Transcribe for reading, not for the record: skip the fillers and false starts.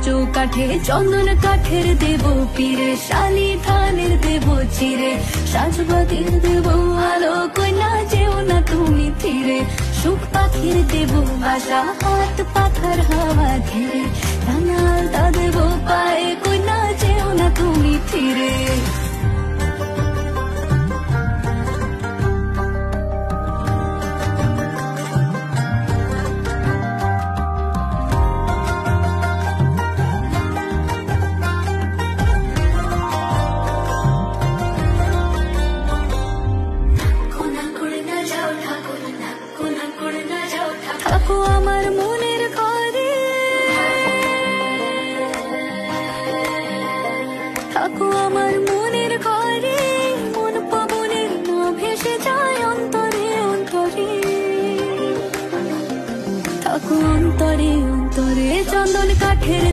চৌকাঠে চন্দন কাঠের দেব পীরে, শালি ধানের দেব চিরে, সাজবাতির দেব আলো, কইনা যেও না তুমি ফিরে। সুখ পাখির দেব বাসা, হাত পাখার হাওয়া ধীরে, রাঙা আলতা দেব পায়ে, কইনা যেও না তুমি ফিরে। থাকো আমার মনের ঘরে, থাকো আমার মনের ঘরে, মন পবনের না ভেসে যায় অন্তরে অন্তরে। থাকো অন্তরে অন্তরে চন্দন কাঠের